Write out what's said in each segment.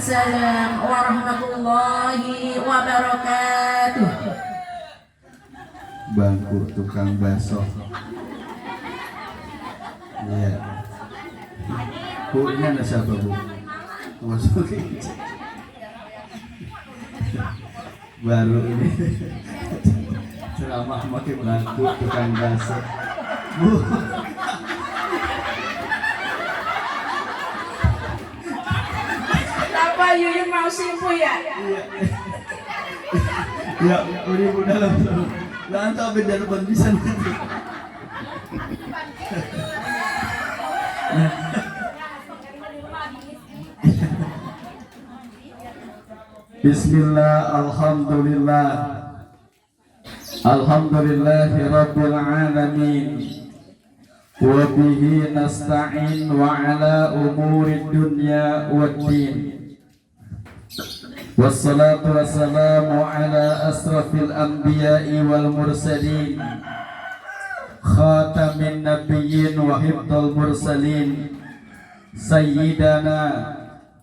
Waalaikumsalam warahmatullahi wabarakatuh. Bangku tukang bakso. Iya. Bu, ini ada siapa bu? Masukin. Baru ini ceramah makin bangku tukang bakso. Bu. Apa Yuyun mau simpu ya? Ya, udah dalam. Lantas beda depan bisa nanti. Bismillah, alhamdulillah. Alhamdulillahi rabbil alamin. Wa bihi nasta'in wa ala umuri dunya waddin. Wassalatu wassalamu ala asrafil anbiya'i wal mursalin, khatamin nabiyyin wa hibdul mursalin, sayyidana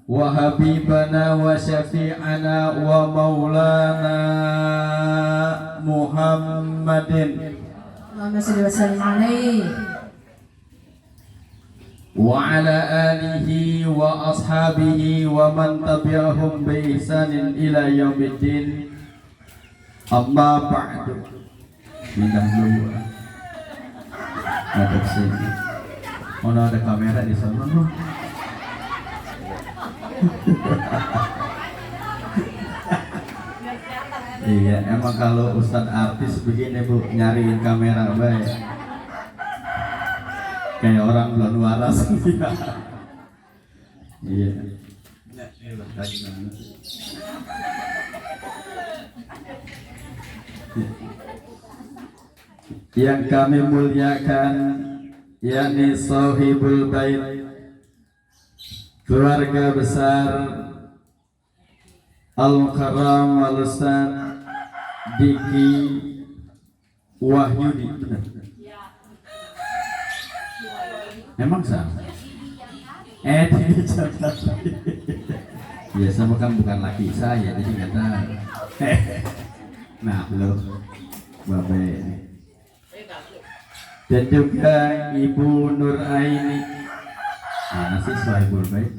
wa habibana wa syafi'ana wa maulana Muhammadin Allahumma shalli wa sallim alaihi wa ala alihi wa ashabihi wa man tabi'ahum bi ihsanin ila yaumiddin. Amma ba'du. Minta dulu. Ada sini. Mana ada kamera di sana? Iya, emang kalau ustadz artis begini bu, nyariin kamera baik. Kayak orang belum waras. Iya. Yang kami muliakan, yakni Sahibul Bait, keluarga besar Al-Mukarram Al-Ustaz Diki Wahyudi. Emang sama? Tidak sama. Biasa kan bukan laki saya, jadi nggak tahu. Nah, belum, Babe. Dan juga Ibu Nur Aini. Mana sih Sahibul Bait?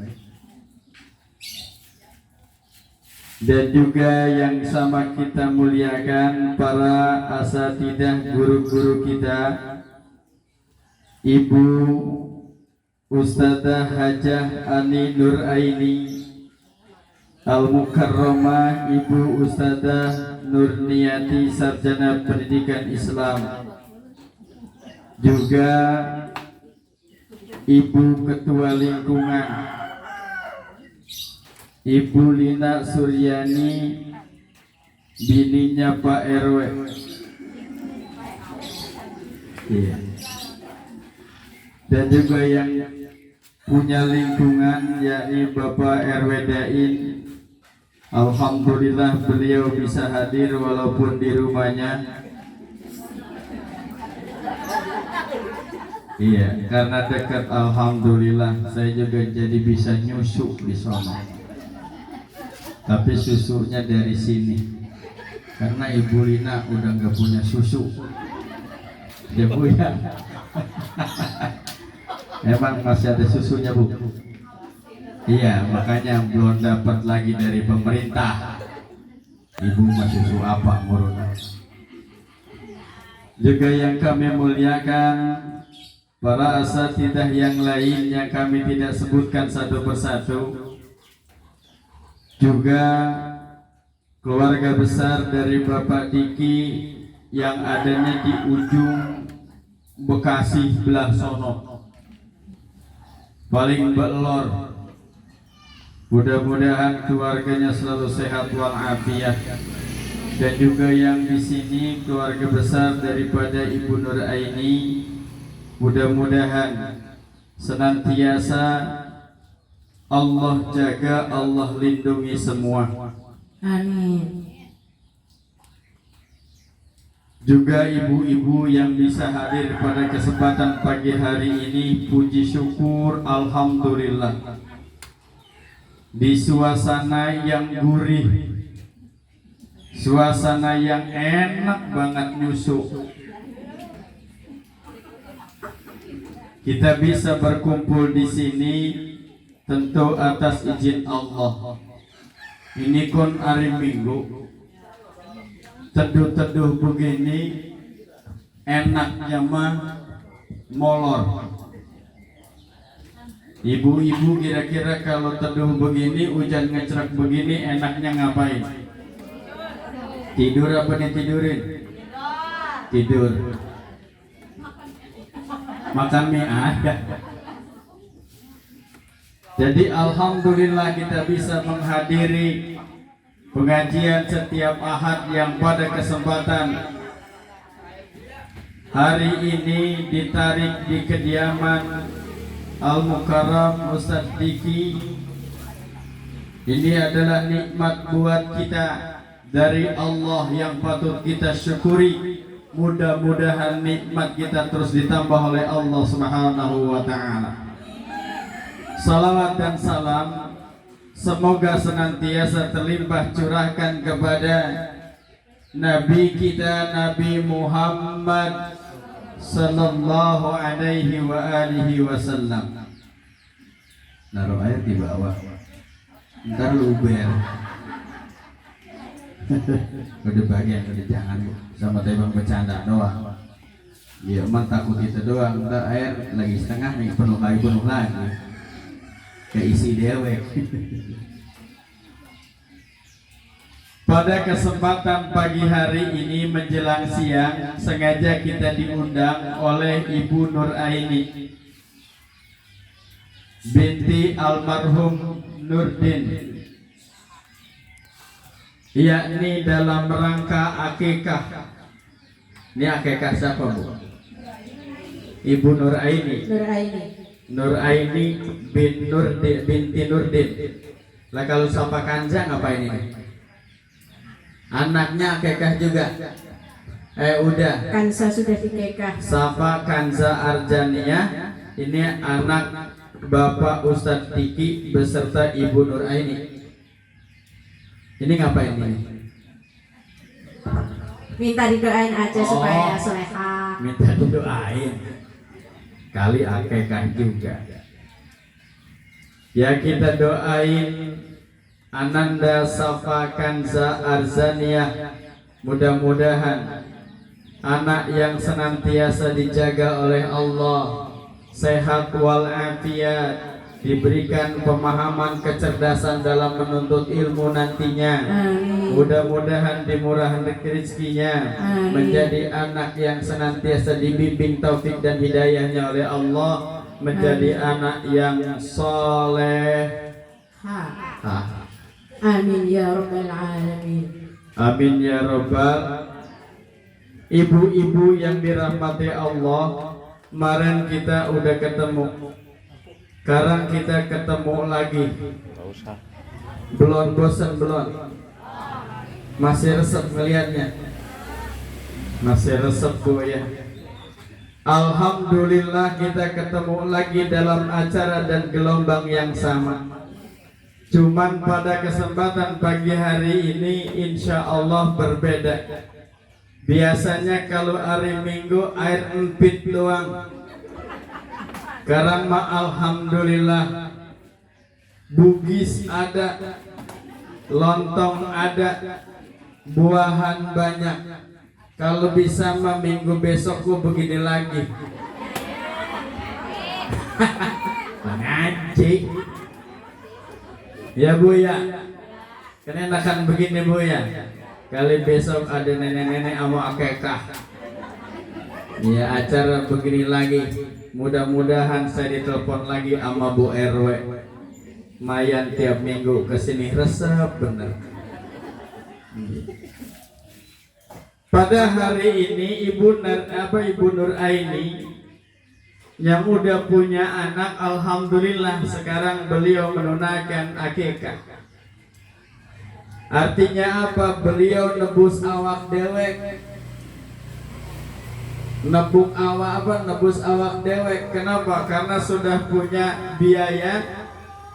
Dan juga yang sama kita muliakan para asatidah, guru-guru kita, Ibu Ustadzah Hajah Ani Nur Aini Al-Mukarramah, Ibu Ustadzah Nurniati Sarjana Pendidikan Islam, juga Ibu Ketua Lingkungan Ibu Lina Suryani, bininya Pak RW. Iya. Dan juga yang punya lingkungan, yakni Bapak RW Dain. Alhamdulillah beliau bisa hadir walaupun di rumahnya. Iya, karena dekat, alhamdulillah saya juga jadi bisa nyusu di sana. Tapi susunya dari sini, karena Ibu Lina udah nggak punya susu. Dia punya. Emang masih ada susunya bu? Iya, makanya belum dapat lagi dari pemerintah. Ibu masih susu apa murun? Juga yang kami muliakan, para asatidah yang lain yang kami tidak sebutkan satu persatu. Juga keluarga besar dari Bapak Diki yang adanya di ujung Bekasi belah sono, paling belor. Mudah-mudahan keluarganya selalu sehat walafiat. Dan juga yang di sini keluarga besar daripada Ibu Nur Aini, mudah-mudahan senantiasa Allah jaga, Allah lindungi semua. Amin. Juga ibu-ibu yang bisa hadir pada kesempatan pagi hari ini, puji syukur alhamdulillah. di suasana yang gurih, suasana yang enak banget nyusu. Kita bisa berkumpul di sini tentu atas izin Allah. Ini kon hari Minggu, teduh-teduh begini, enaknya mah molor. Ibu-ibu kira-kira kalau teduh begini, hujan ngecrek begini, enaknya ngapain? Tidur apa ditidurin? Tidur. Makan mie ada. Jadi alhamdulillah kita bisa menghadiri pengajian setiap Ahad yang pada kesempatan hari ini ditarik di kediaman Al-Mukarram Ustaz Diki. Ini adalah nikmat buat kita dari Allah yang patut kita syukuri. Mudah-mudahan nikmat kita terus ditambah oleh Allah Subhanahu wa taala. Salawat dan salam semoga senantiasa terlimpah curahkan kepada Nabi kita Nabi Muhammad sallallahu alaihi wa alihi wasallam. Naruh air di bawah, ntar luber. Udah bagian, udah jangan sama tebang bercanda doang. Ya emang takut itu doang, ntar air lagi setengah nih penuh lagi. Keisi dewek. Pada kesempatan pagi hari ini menjelang siang, sengaja kita diundang oleh Ibu Nur Aini binti almarhum Nurdin, yakni dalam rangka akikah. Ini akikah siapa, Bu? Ibu Nur Aini. Nur Aini bin Nurdin, binti Nurdin. Lah kalau Sapa Kanza ngapain ini? Anaknya akikah juga. Udah. Kanza sudah dikekah. Sapa Kanza Arjania. Ini anak Bapak Ustadz Diki beserta Ibu Nur Aini. Ini ngapain ini? Minta didoain aja supaya soleha. Minta didoain. Kali akikah juga. Ya kita doain Ananda Safa Kanza Arzania, mudah-mudahan anak yang senantiasa dijaga oleh Allah, sehat walafiat, diberikan pemahaman kecerdasan dalam menuntut ilmu nantinya. Mudah-mudahan dimurahkan rezekinya, menjadi anak yang senantiasa dibimbing taufik dan hidayahnya oleh Allah, menjadi anak yang soleh. Amin ya rabbal alamin. Amin ya rabbal. Ibu-ibu yang dirahmati Allah, kemarin kita udah ketemu, sekarang kita ketemu lagi. Belum bosan belum? Masih resep ngelihatnya? Masih resep Bu ya. Alhamdulillah kita ketemu lagi dalam acara dan gelombang yang sama. Cuman pada kesempatan pagi hari ini insya Allah berbeda. Biasanya kalau hari Minggu air empit doang. Sekarang mah alhamdulillah bugis ada, lontong ada, buahan banyak. Kalau bisa mah minggu besokku begini lagi. Ngaji. Ya Bu ya. Kenakan begini Bu ya. Kali besok ada nenek-nenek sama akikah. Ya acara begini lagi. Mudah-mudahan saya ditelepon lagi sama Bu RW. Mayan tiap minggu kesini resep bener. Pada hari ini Ibu Nur Aini yang udah punya anak, alhamdulillah sekarang beliau menunaikan akikah. Artinya apa? Beliau nebus awak dewek. Nebus awak dewek. Kenapa? Karena sudah punya biaya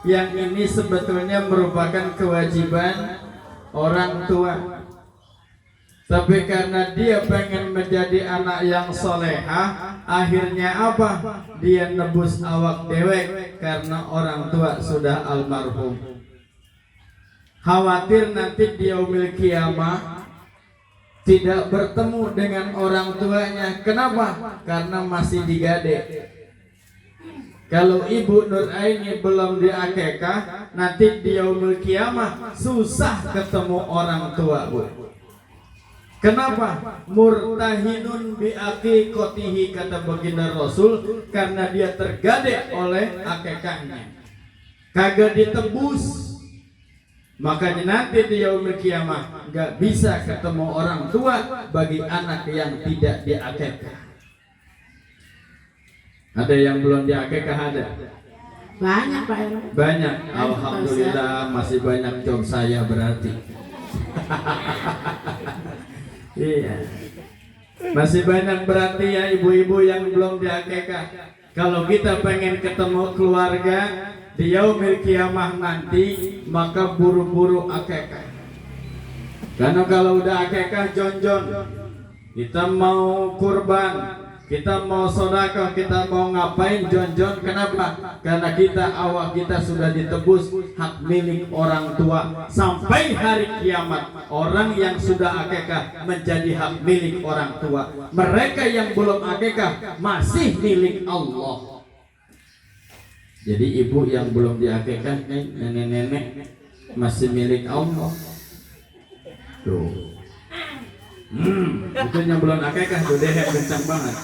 yang ini sebetulnya merupakan kewajiban orang tua. Tapi karena dia pengen menjadi anak yang solehah, akhirnya apa? Dia nebus awak dewek karena orang tua sudah almarhum. Khawatir nanti di yaumil kiamah tidak bertemu dengan orang tuanya. Kenapa? Karena masih digade. Kalau Ibu Nur Aini belum diakekah, nanti di yaumil kiamah susah ketemu orang tua, Bu. Kenapa? Murtahinun bi aqiqatihi, kata baginda Rasul, karena dia tergade oleh akekahnya, kagak ditebus. Makanya nanti di yaumil kiamah nggak bisa ketemu orang tua bagi anak yang tidak diakekah. Ada yang belum diakekah? Ada Banyak Pak RW. banyak. Alhamdulillah masih banyak job saya berarti. Iya, masih banyak berarti ya ibu-ibu yang belum diakekah. Kalau kita pengen ketemu keluarga di yaumil kiamah nanti, maka buru-buru akekah. Karena kalau udah akekah jonjon, kita mau kurban, kita mau sedekah, kita mau ngapain jonjon. Kenapa? Karena awak kita sudah ditebus hak milik orang tua. Sampai hari kiamat, orang yang sudah akekah menjadi hak milik orang tua. Mereka yang belum akekah masih milik Allah. Jadi ibu yang belum diakekah, nenek-nenek masih milik Allah. Tuh. Itu yang belum akekah tuh deh kencang banget.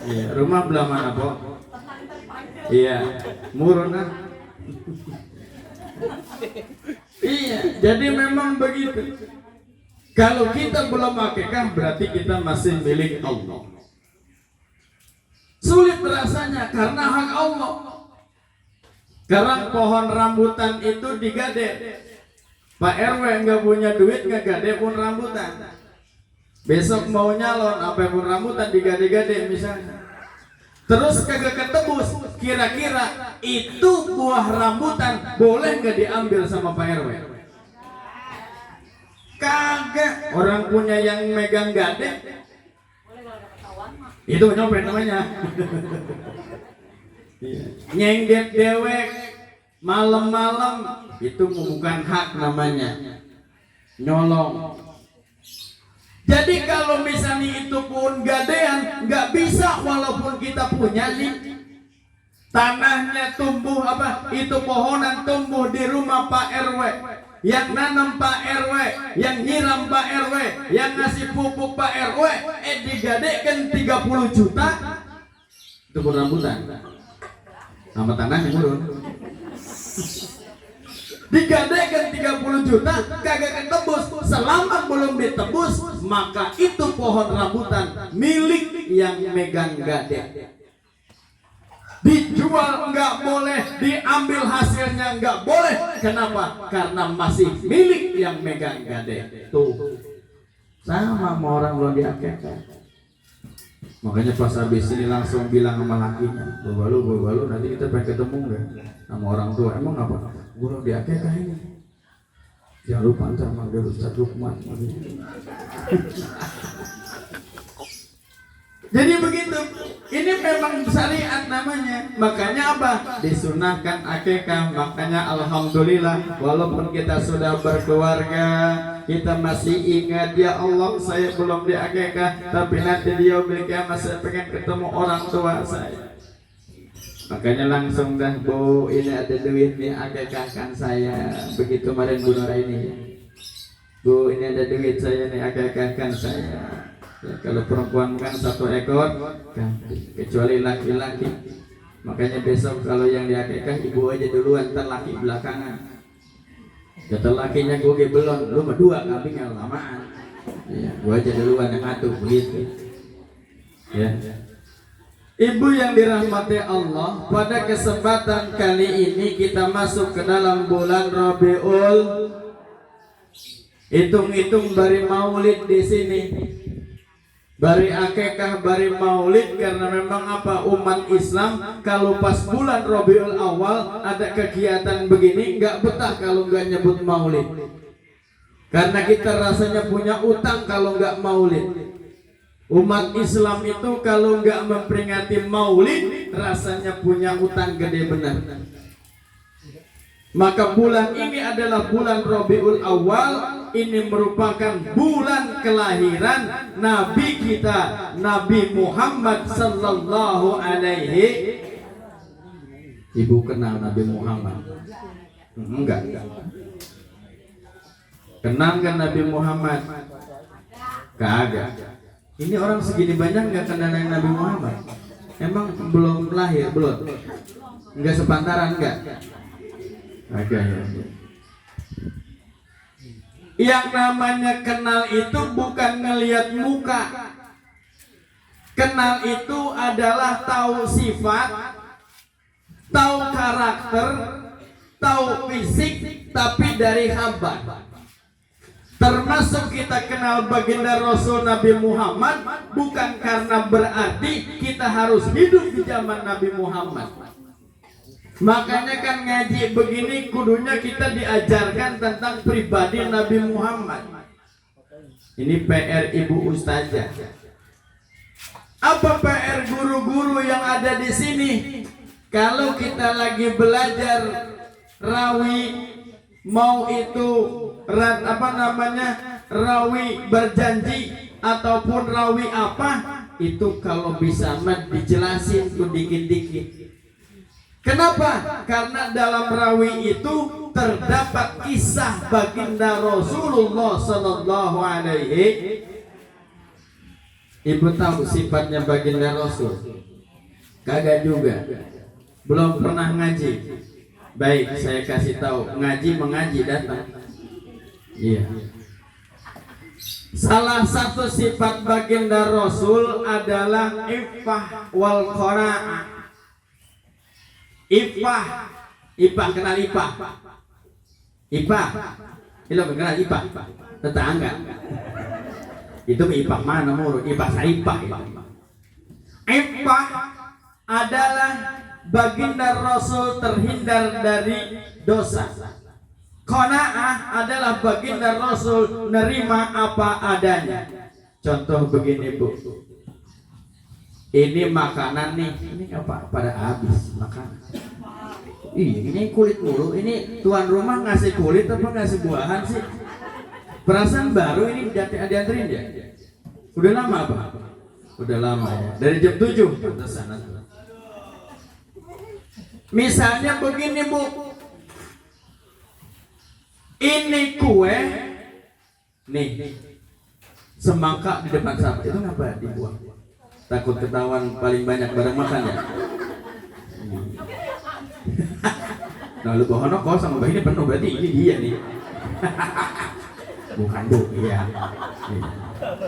Iya, rumah belah mana, Po? Iya, muruna. Iya, jadi memang begitu. Kalau kita belum akekah berarti kita masih milik Allah. Sulit rasanya karena hak Allah. Sekarang pohon rambutan itu digade. Pak RW nggak punya duit, nggak gade pun rambutan. Besok mau nyalon apa pun rambutan digade-gade misalnya. Terus kagak ketebus. Kira-kira itu buah rambutan boleh nggak diambil sama Pak RW? Kagak. Orang punya yang megang gade. Itu nyopet namanya. Nyengget dewek malam-malam itu bukan hak namanya. Nyolong. Jadi kalau misalnya itu pun gadean, nggak bisa walaupun kita punya nih. Tanahnya tumbuh apa? Itu pohonan tumbuh di rumah Pak RW. Yang nanam Pak RW, yang nyiram Pak RW, yang ngasih pupuk Pak RW, digadekan 30 juta. Itu pun rambutan. Sama tanahnya turun. Digadekan 30 juta kagak ketebus. Selama belum ditebus, maka itu pohon rambutan milik yang megang gade. Dijual nggak boleh, diambil hasilnya nggak boleh. Kenapa? Karena masih milik yang megang gade. Tuh, sama orang belum diakekah. Makanya pas habis ini langsung bilang sama lakinya, bawa lu nanti kita pengen ketemu nggak sama orang tua. Emang apa? Gue belum diakekah ini. Jangan lupa antar manggil Ustaz Lukman. Jadi begitu. Ini memang syariat namanya. Makanya apa? Disunahkan akekah. Makanya alhamdulillah walaupun kita sudah berkeluarga, kita masih ingat, ya Allah saya belum diakekah, tapi nanti dia memiliki saya pengen ketemu orang tua saya. Makanya langsung dah, Bu, ini ada duit nih, akekahkan saya. Begitu kemarin Bu Nora ini, Bu, ini ada duit saya nih, akekahkan saya. Ya, kalau perempuan kan 1 ekor kambing, kecuali laki-laki. Makanya besok kalau yang diakekah ibu aja duluan, ntar laki belakangan. Kata lakinya gue belum, lu mah 2 kambing yang lamaan. Ya, gue aja duluan yang atuh begitu. Ya. Ibu yang dirahmati Allah, pada kesempatan kali ini kita masuk ke dalam bulan Rabiul. Hitung-hitung bari maulid di sini. Bari akekah, bari maulid, karena memang apa, umat Islam kalau pas bulan Rabiul Awal ada kegiatan begini nggak betah kalau nggak nyebut maulid. Karena kita rasanya punya utang kalau nggak maulid. Umat Islam itu kalau nggak memperingati maulid rasanya punya utang gede benar. Maka bulan ini adalah bulan Rabiul Awal. Ini merupakan bulan kelahiran Nabi kita, Nabi Muhammad sallallahu alaihi. Ibu kenal Nabi Muhammad? Enggak. Kenal kan Nabi Muhammad? Kagak. Ini orang segini banyak nggak kenal Nabi Muhammad? Emang belum lahir, belum? Enggak sepantaran, enggak? Agak ya. Yang namanya kenal itu bukan ngelihat muka. Kenal itu adalah tahu sifat, tahu karakter, tahu fisik, tapi dari hamba. Termasuk kita kenal baginda Rasul Nabi Muhammad bukan karena berarti kita harus hidup di zaman Nabi Muhammad. Makanya kan ngaji begini kudunya kita diajarkan tentang pribadi Nabi Muhammad. Ini PR Ibu Ustazah. Apa PR guru-guru yang ada di sini? Kalau kita lagi belajar rawi, mau itu rawi berjanji ataupun rawi apa, itu kalau bisa dijelasin tuh dikit-dikit. Kenapa? Karena dalam rawi itu terdapat kisah baginda Rasulullah sallallahu alaihi. Ibu tahu sifatnya baginda Rasul? Kagak juga. Belum pernah ngaji. Baik, saya kasih tahu. Ngaji mengaji datang. Iya. Salah satu sifat baginda Rasul adalah iffah wal qanaah. Ipah kenal Ipah? Ipah, lo kenal Ipah? Tetangga. Itu Ipah mana mulu? Ipah Saipah. Ipah adalah baginda Rasul terhindar dari dosa. Qanaah adalah baginda Rasul nerima apa adanya. Contoh begini Bu. Ini makanan nih, ini apa? Pada habis makanan. Ini kulit mulu. Ini tuan rumah ngasih kulit apa ngasih buahan sih? Perasaan baru ini dianterin ya? Udah lama apa? Udah lama ya. Dari jam 7 ke sana. Misalnya begini Bu. Ini kue nih. Semangka di depan sahabat itu ngapa dibuang? Takut ketahuan paling banyak barang makan ya. Nah lu bohong kok sama ini penuh berarti ini dia nih. Bukan Bu, iya.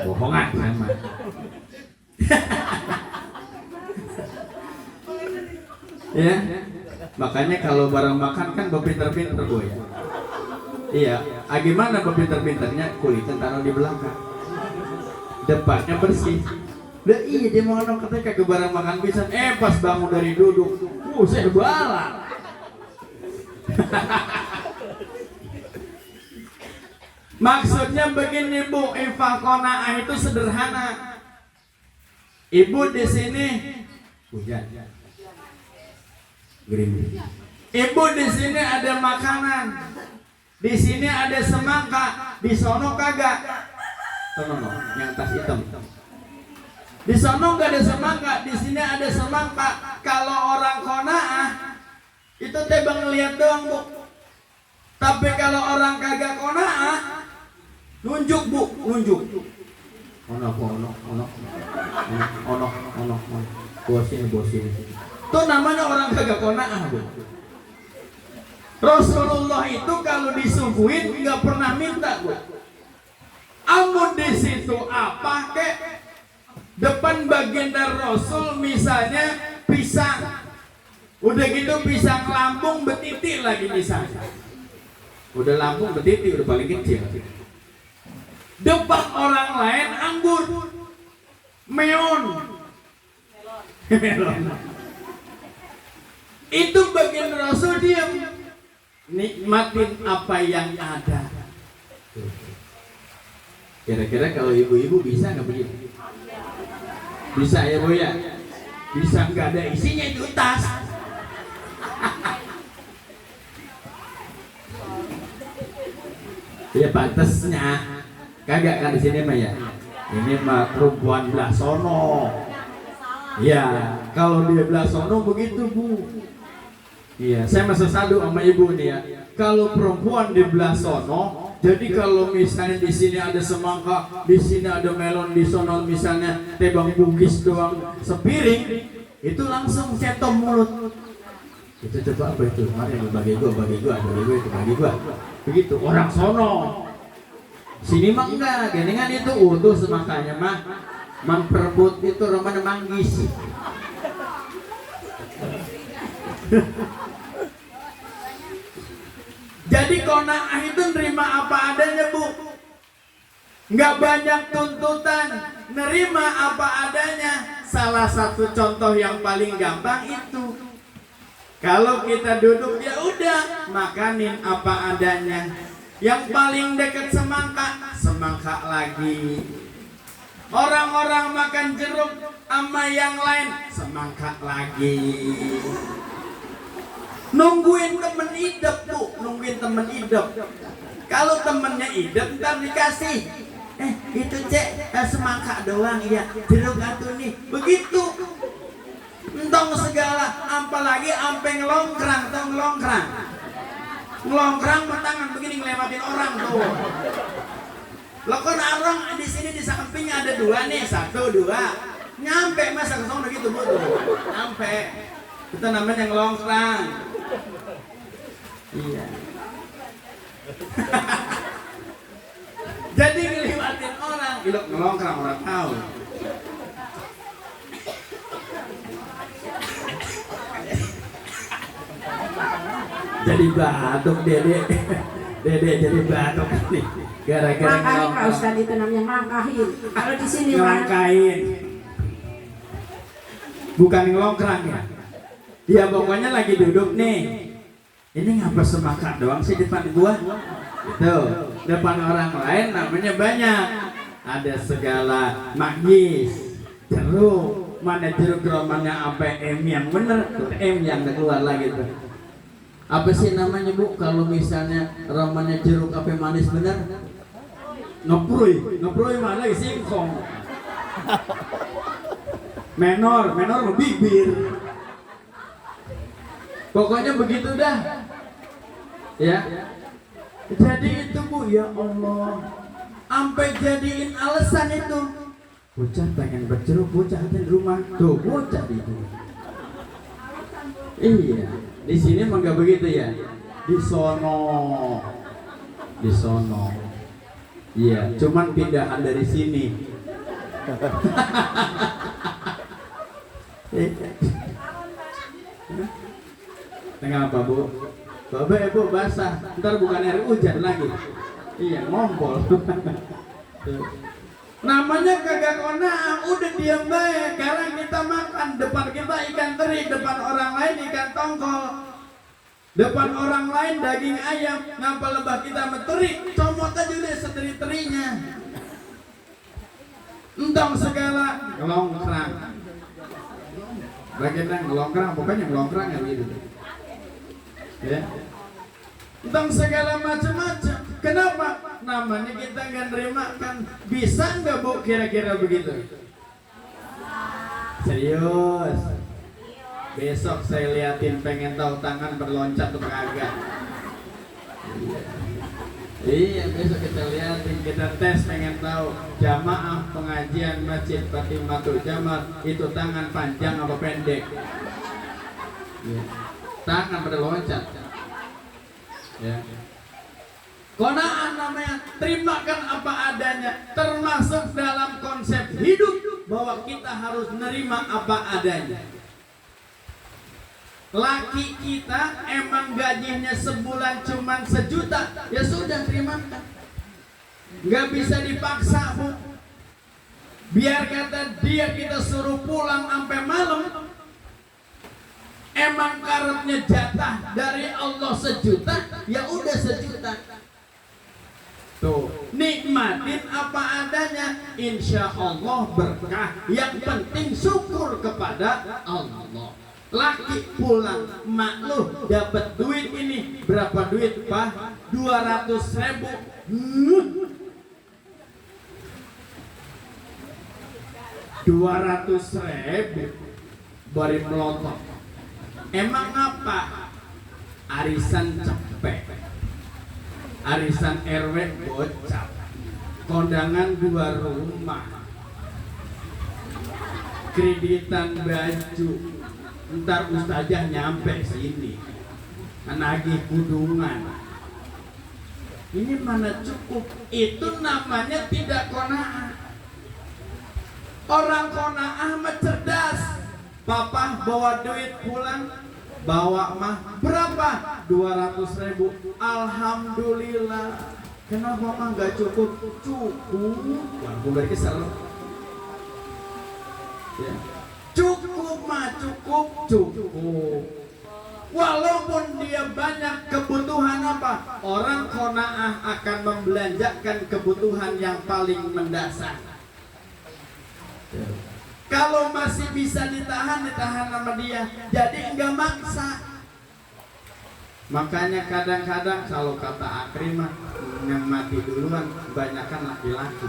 Bohongan sama. Ya, makanya kalau barang makan kan berpinter-pinter Bu ya. Iya, gimana berpinter-pinternya? Kulitnya taruh di belakang, depannya bersih. Lah iya dia mau katanya kagak barang makan pisan, pas bangun dari duduk, saya bala. Maksudnya begini Bu, iffah qanaah itu sederhana. Ibu di sini hujan, gerimis. Ibu di sini ada makanan, di sini ada semangka, di sono kagak. Tono yang tas hitam. Di sono nggak ada semangka, di sini ada semangka. Kalau orang qanaah itu tebang ngeliat doang Bu. Tapi kalau orang kagak qanaah, nunjuk Bu, nunjuk. Ono. Bosin. Itu namanya orang kagak qanaah Bu. Rasulullah itu kalau disuguhin nggak pernah minta Bu. Amun di situ apa kek? Depan baginda Rasul misalnya pisang, udah gitu pisang lambung betiti lagi misalnya, udah lambung betiti udah paling kecil. Depan orang lain anggur, Meon. Melon. Itu bagian Rasul diam. Nikmatin apa yang ada. Kira-kira kalau ibu-ibu bisa nggak begitu? Bisa ya Bu ya? Bisa nggak ada isinya itu tas. Ya pantasnya. Kagak kan di sini mah ya. Ini mah perempuan belah sono. Ya, kalau dia belah sono begitu Bu. Iya, saya masih salju sama ibu nih ya. Kalau perempuan di belah sono, jadi kalau misalnya di sini ada semangka, di sini ada melon, di sono misalnya tebang bugis doang sepiring, itu langsung cetom mulut. Itu coba apa itu? Mari bagi gua itu bagi gua. Begitu orang sono. Sini mah enggak, geningan itu utuh semangkanya mah. Man perebut itu romana manggis. Jadi kona'ah itu nerima apa adanya Bu. Nggak banyak tuntutan, nerima apa adanya. Salah satu contoh yang paling gampang itu, kalau kita duduk ya udah makanin apa adanya. Yang paling dekat semangka, semangka lagi. Orang-orang makan jeruk sama yang lain, semangka lagi. Nungguin temen hidup Bu, nungguin temen hidup. Kalau temennya hidup ntar dikasih. Itu cek semangka doang ya, jeruk atuh nih. Begitu. Entong segala, apalagi ampe ngelongkrang, tau ngelongkrang. Ngelongkrang tangan begini ngelewatin orang tuh. Lo kan orang di sini di sampingnya ada dua nih, 1, 2. Nyampe masa ke sono gitu Bu tuh. Nyampe. Itu namanya ngelongkrang. Iya. Jadi ngeliwatin orang, ilok ngelongkrang orang tahu. Jadi batuk dede jadi batuk nih. Gara-gara Mangkahin Pak Ustadz, itu namanya mangkahin. Kalau di sini mangkahin. Bukan ngelongkrang ya. Ya pokoknya lagi duduk nih. Ini ngapa semangka doang sih depan gua? Itu depan orang lain namanya banyak. Ada segala manggis, jeruk, mana jeruk romannya sampai M yang bener, tuh M yang keluar lagi tuh. Apa sih namanya Bu kalau misalnya romannya jeruk apa manis bener? Ngeproy mana singkong. Menor bibir. Pokoknya begitu dah. Ya. Jadi itu Bu, ya Allah. Sampai jadiin alasan itu. Bocah pengen berjeruk, bocah ada di rumah. Tuh, bocah itu. Iya. Di sini mah enggak begitu ya. Di sono. Iya, cuman pindahan dari sini. Kenapa Bu? Bapak Ibu basah, ntar bukan air hujan lagi. Iya, ngompol. Namanya kagak kona'ah, udah diam baik. Sekarang kita makan, depan kita ikan teri, depan orang lain ikan tongkol. Depan orang lain daging ayam, ngapa lebah kita meteri, comot aja deh seteri-terinya. Entong segala ngelongkrang. Bagian ngelongkrang, pokoknya ngelongkrang ya gitu. Ya. Tentang segala macam-macam. Kenapa? Namanya kita nggak nerima kan. Bisa nggak Bu kira-kira begitu? Serius? Besok saya liatin, pengen tahu tangan berloncat atau kagak. Iya, besok kita liatin, kita tes, pengen tahu jamaah pengajian Masjid Fatimahul Jamal itu tangan panjang apa pendek. Ya. Tangan pada loncat. Ya. Kona'ah namanya, terimakan apa adanya, termasuk dalam konsep hidup bahwa kita harus menerima apa adanya. Laki kita emang gajinya sebulan cuman 1 juta, ya sudah terimakan. Nggak bisa dipaksa Bu. Biar kata dia kita suruh pulang sampai malam. Emang karepnya jatah dari Allah 1 juta, ya udah 1 juta. Tuh, nikmatin apa adanya, insya Allah berkah. Yang penting syukur kepada Allah. Laki pulang, mak lu dapat duit ini, berapa duit Pak? 200.000. 200.000 bari melotot. Emang apa? Arisan cepet, arisan RW bocap, kondangan 2 rumah, kreditan baju, ntar ustazah nyampe sini, nagih kudungan. Ini mana cukup? Itu namanya tidak qanaah. Orang qanaah mah cerdas. Papa bawa duit pulang, bawa mah berapa? 200.000. Alhamdulillah. Kenapa mah nggak cukup? Cukup. Wah, gue berkesal. Ya. Cukup mah cukup. Walaupun dia banyak kebutuhan apa? Orang qanaah akan membelanjakan kebutuhan yang paling mendasar. Kalau masih bisa ditahan sama dia. Jadi enggak maksa. Makanya kadang-kadang kalau kata Akrimah, yang mati duluan kebanyakan laki-laki.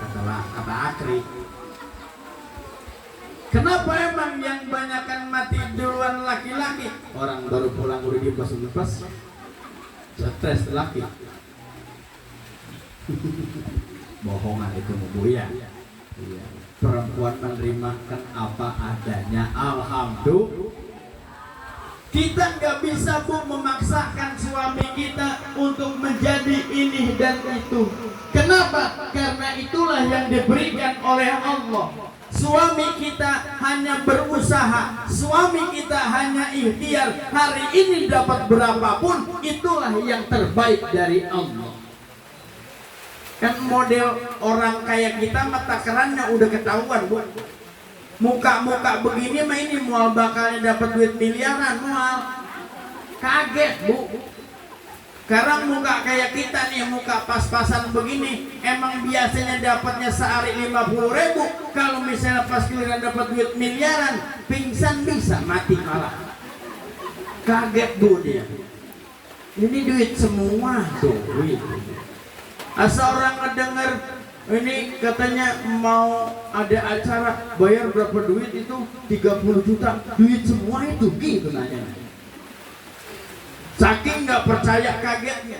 Kata Akri. Kenapa emang yang banyakan mati duluan laki-laki? Orang baru pulang udah dipas-lepas, stres laki. Bohongan itu ya. Iya. Perempuan menerimakan apa adanya. Alhamdulillah. Kita nggak bisa Bu memaksakan suami kita untuk menjadi ini dan itu. Kenapa? Karena itulah yang diberikan oleh Allah. Suami kita hanya berusaha, suami kita hanya ikhtiar. Hari ini dapat berapapun, itulah yang terbaik dari Allah. Kan model orang kayak kita mata kerannya udah ketahuan Bu. Muka-muka begini mah ini mual bakalnya dapat duit miliaran, mual. Kaget Bu. Sekarang muka kayak kita nih, muka pas-pasan begini, emang biasanya dapatnya sehari 50.000. Kalau misalnya pas giliran dapat duit miliaran, pingsan bisa, mati malah. Kaget Bu dia. Ini duit semua duit. Asal orang ngedenger ini katanya mau ada acara bayar berapa duit itu 30 juta, duit semua itu gitu nanya. Saking nggak percaya kagetnya.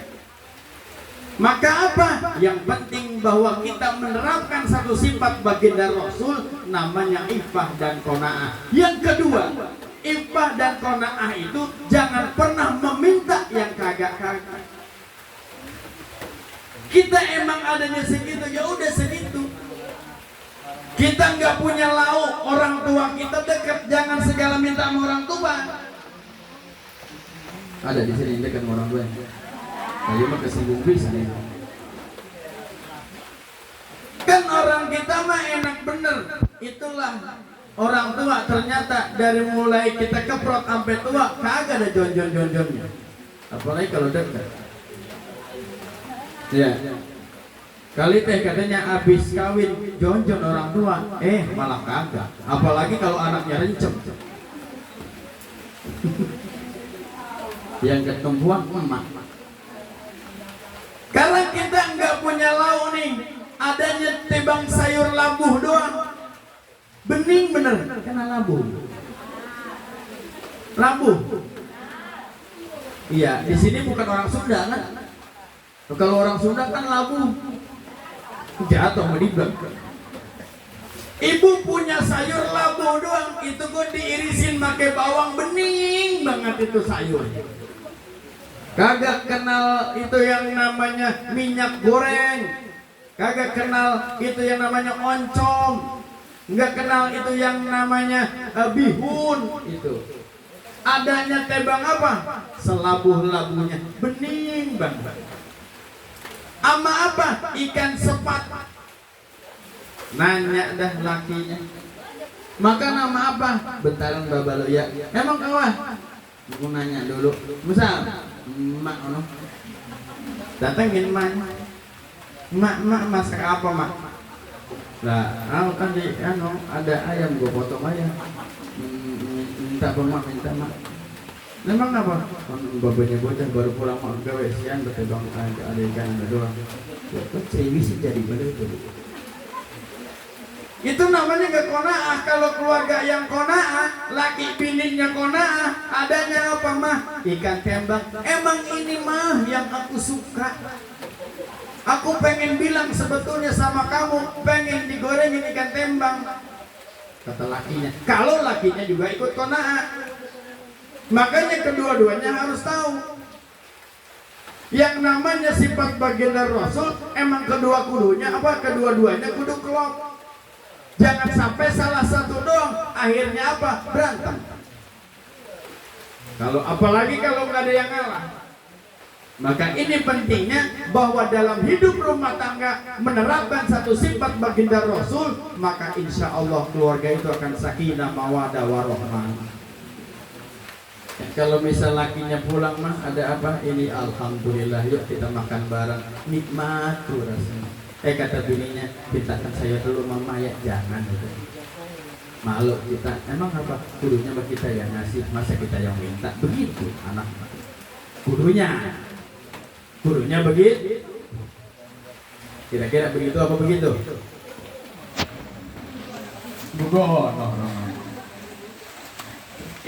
Maka apa? Yang penting bahwa kita menerapkan satu sifat baginda Rasul, namanya iffah dan qanaah. Yang kedua, iffah dan qanaah itu jangan pernah meminta yang kagak-kagak. Kita emang adanya segitu, ya udah segitu. Kita nggak punya lauk, orang tua kita dekat, jangan segala minta sama orang tua. Ada di sini dekat sama orang tua. Saya mah kesinggung bisa nih. Kan orang kita mah enak bener. Itulah orang tua, ternyata dari mulai kita keprot sampai tua kagak ada jon-jon-jon-jonnya. Apalagi kalau dekat. Ya. Kali teh katanya habis kawin jonjon orang tua, malah kagak. Apalagi kalau anaknya rencem. Yang ketumbuhan emak. Karena kita nggak punya lauk nih, adanya tebang sayur labuh doang. Bening bener, kena labuh. Labuh. Iya, di sini bukan orang Sunda kan? Kalau orang Sunda kan labu jatuh medibak. Ibu punya sayur labu doang, itu gue diirisin pakai bawang, bening banget itu sayur. Kagak kenal itu yang namanya minyak goreng, kagak kenal itu yang namanya oncom, nggak kenal itu yang namanya bihun. Itu adanya tebang apa? Selabuh-labuhnya bening banget. Ama apa? Ikan sepat. Nanya dah lakinya, maka nama apa? Bentaran babalo ya. Emang kawan? Aku nanya dulu. Misal, mak ono. Datengin mak. Mak masak apa mak? Lah, aku kan di ada ayam, gua potong ayam. Minta apa mak? Minta mak. Memang apa? Babanya bocah baru pulang mak gawe siang betul bang ada ikan ada doang. Kok cewek sih jadi begitu? Itu namanya gak kona'ah. Kalau keluarga yang kona'ah, laki bininya kona'ah, adanya apa mah? Ikan tembak. Emang ini mah yang aku suka. Aku pengen bilang sebetulnya sama kamu, pengen digorengin ikan tembang. Kata lakinya. Kalau lakinya juga ikut kona'ah, makanya kedua-duanya harus tahu. Yang namanya sifat baginda Rasul, emang kedua-duanya kudu klop. Jangan sampai salah satu doang, akhirnya apa? Berantem. Apalagi kalau nggak ada yang ngalah. Maka ini pentingnya bahwa dalam hidup rumah tangga menerapkan satu sifat baginda Rasul, maka insya Allah keluarga itu akan sakinah, mawadah, warahmah. Kalau misal lakinya pulang mah ada apa? Ini alhamdulillah, yuk kita makan bareng, nikmat tuh rasanya. Kata bininya, pintakan saya dulu mama ya, jangan gitu. Malu kita, emang apa? Kudunya bagi kita yang ngasih, masa kita yang minta? Begitu anak. Kudunya begitu. Kira-kira begitu apa begitu?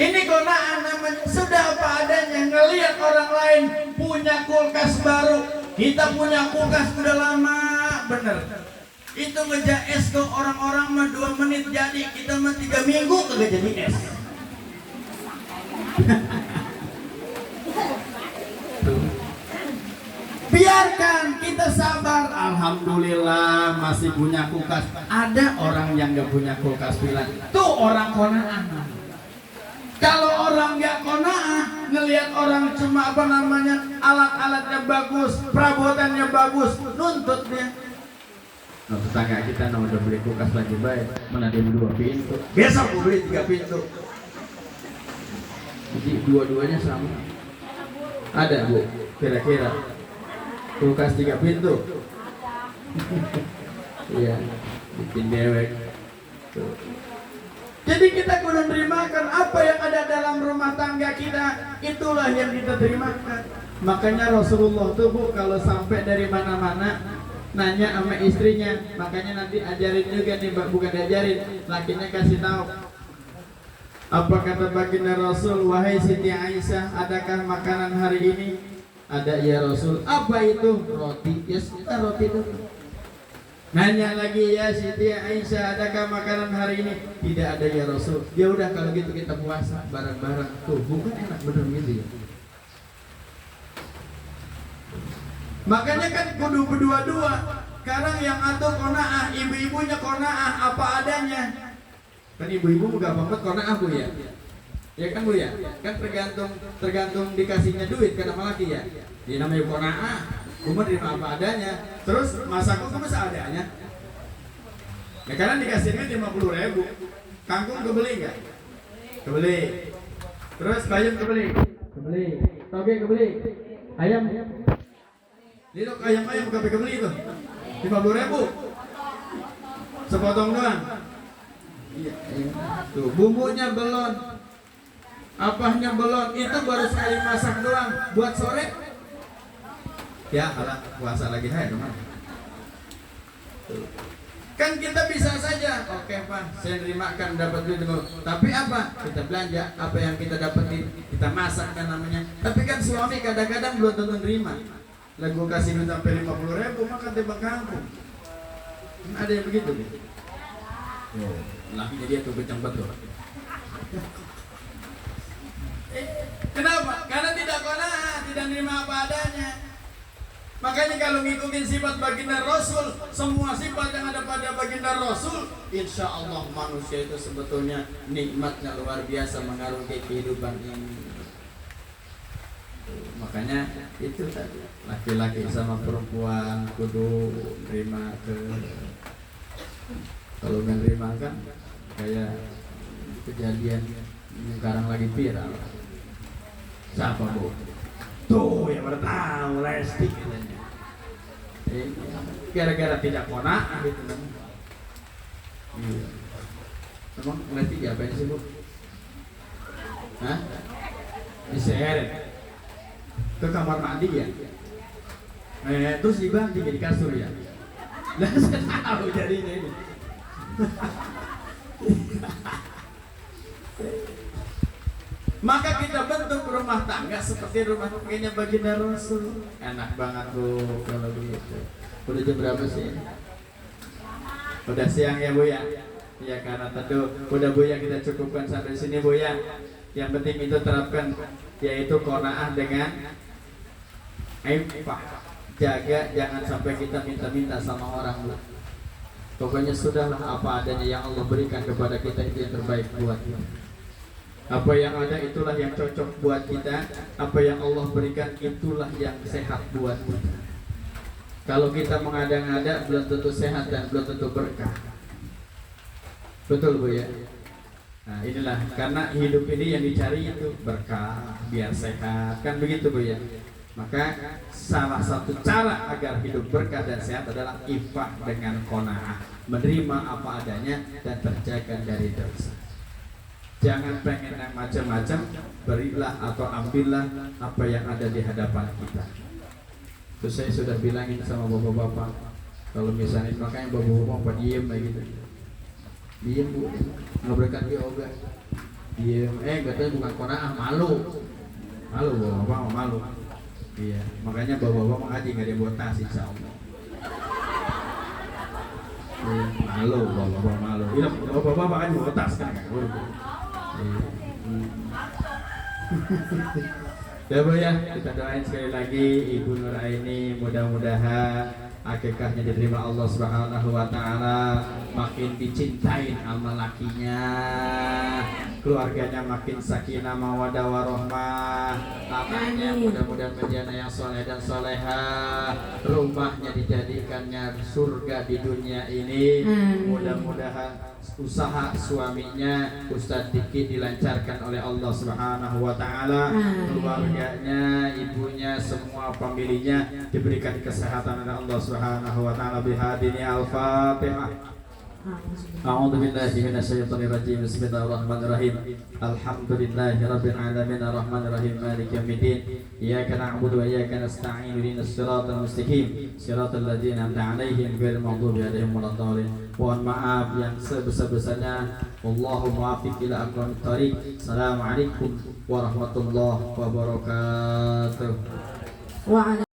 Ini kona'ah namanya, sudah apa adanya. Ngelihat orang lain punya kulkas baru, kita punya kulkas udah lama. Bener, itu ngeja es tuh orang-orang mah 2 menit jadi, kita mah 3 minggu kagak jadi es. Biarkan kita sabar. Alhamdulillah masih punya kulkas. Ada orang yang gak punya kulkas bilang, tuh orang kona'ah. Kalau orang gak kona'ah, ngelihat orang cuma alat-alatnya bagus, perabotannya bagus, nuntut dia. Nah, tetangga kita udah beli kulkas lagi baik, mana dia 2 pintu, besok aku beli 3 pintu. Jadi dua-duanya sama. Ada bu, kira-kira kulkas 3 pintu. Iya, bikin dewek. Tuh. Jadi kita kudu terimakan apa yang ada dalam rumah tangga kita, itulah yang kita terimakan. Makanya Rasulullah tuh bu, kalau sampai dari mana-mana nanya sama istrinya, makanya nanti ajarin juga nih, bukan diajarin, lakinya kasih tahu. Apa kata baginda Rasul? Wahai Siti Aisyah, adakah makanan hari ini? Ada ya Rasul. Apa itu? Roti. Ya sudah, roti itu. Nanya lagi, ya Siti Aisyah, adakah makanan hari ini? Tidak ada ya Rasul. Ya udah kalau gitu kita puasa bareng-bareng. Tuh, bukan enak bener gitu ya. Makanya kan kudu berdua-dua. Sekarang yang atur kona'ah, ibu-ibunya kona'ah apa adanya. Kan ibu-ibu gak banget kona'ah bu ya. Ya kan bu ya. Kan tergantung dikasihnya duit kan sama laki ya. Dia namanya kona'ah, kamu terima apa adanya. Terus masakku kamu seadanya. Ya karena dikasihnya 50.000. Kangkung kebeli nggak? Kebeli. Terus bayam kebeli. Kebeli. Toge kebeli. Ayam. Lidok ayam kebeli itu 50.000. Sepotong doang. Iya. Tuh bumbunya belum. Apanya belum? Itu baru sekali masak doang. Buat sore. Ya, alah puasa lagi hai teman. Kan kita bisa saja, oke Pak, saya terimakan dapat duit dulu. Tapi apa? Kita belanja, apa yang kita dapetin, kita masak kan namanya. Tapi kan suami kadang-kadang belum tentu terima. Lagu kasih duit sampai 50.000, maka tembak kampung. Ada yang begitu nih. Lakinya dia tuh kencang betul. Kenapa? Karena tidak qanaah, tidak nerima apa adanya. Makanya kalau ngikutin sifat baginda Rasul, semua sifat yang ada pada baginda Rasul, insya Allah manusia itu sebetulnya nikmatnya luar biasa mengarungi kehidupan ini. Makanya itu tadi, laki-laki sama perempuan kudu terima ke Kalau menerima kan kayak kejadian yang sekarang lagi viral. Siapa bu? Tuh yang pada tahu Lesti katanya. Gara-gara tidak kona'ah gitu kan. Iya. Emang Lesti diapain sih bu? Hah? Diseret ke kamar mandi ya? Terus dibanting di kasur ya? Lah saya tahu jadinya ini. Maka kita bentuk rumah tangga seperti rumah tangganya baginda Rasul. Enak banget bu kalau begitu. Udah jam berapa sih? Udah siang ya bu ya? Ya karena tentu udah bu ya, kita cukupkan sampai sini bu ya. Yang penting itu terapkan, yaitu qanaah dengan ifah. Jaga jangan sampai kita minta-minta sama orang bu. Pokoknya sudahlah apa adanya yang Allah berikan kepada kita, itu yang terbaik buat kita. Apa yang ada itulah yang cocok buat kita. Apa yang Allah berikan itulah yang sehat buat kita. Kalau kita mengada-ngada belum tentu sehat dan belum tentu berkah. Betul bu ya? Nah inilah, karena hidup ini yang dicari itu berkah, biar sehat, kan begitu bu ya? Maka salah satu cara agar hidup berkah dan sehat adalah ifah dengan qanaah, menerima apa adanya dan terjaga dari dosa. Jangan pengen yang macam-macam, berilah atau ambillah apa yang ada di hadapan kita. Terus saya sudah bilangin sama bapak-bapak, kalau misalnya makanya bapak-bapak diem kayak gitu, diem bu, nggak berkat yoga, diem. Katanya bukan qanaah, malu bapak malu. Iya, makanya bapak-bapak mengaji nggak ada buat tas, insya Allah. Malu bapak-bapak malu. Iya, bapak-bapak kan buat tas kan? Ya bu ya, kita doain sekali lagi Ibu Nur Aini, mudah-mudahan akikahnya diterima Allah Subhanahu wa taala, makin dicintain sama lakinya, keluarganya makin sakinah mawaddah warahmah, anaknya mudah-mudahan menjadi yang soleh dan soleha, rumahnya dijadikannya surga di dunia ini. Mudah-mudahan usaha suaminya Ustadz Diki dilancarkan oleh Allah Subhanahu wa taala, keluarganya, ibunya, semua familinya diberikan kesehatan oleh Allah Subhanahu wa taala. Bihadini al-Fatihah. A'udzu billahi minasyaitonir rajim. Bismillahirrahmanirrahim. Alhamdulillahirabbil alamin arrahmanir rahim maliki yaumiddin. Iyyaka na'budu wa iyyaka nasta'in. Ihdinas siratal mustaqim. Siratal ladzina an'amta 'alaihim ghairil maghdubi 'alaihim waladdallin. Mohon maaf yang sebesar-besarnya. Wallahu muwaffiq ila aqwamit thoriq. Assalamualaikum warahmatullahi wabarakatuh.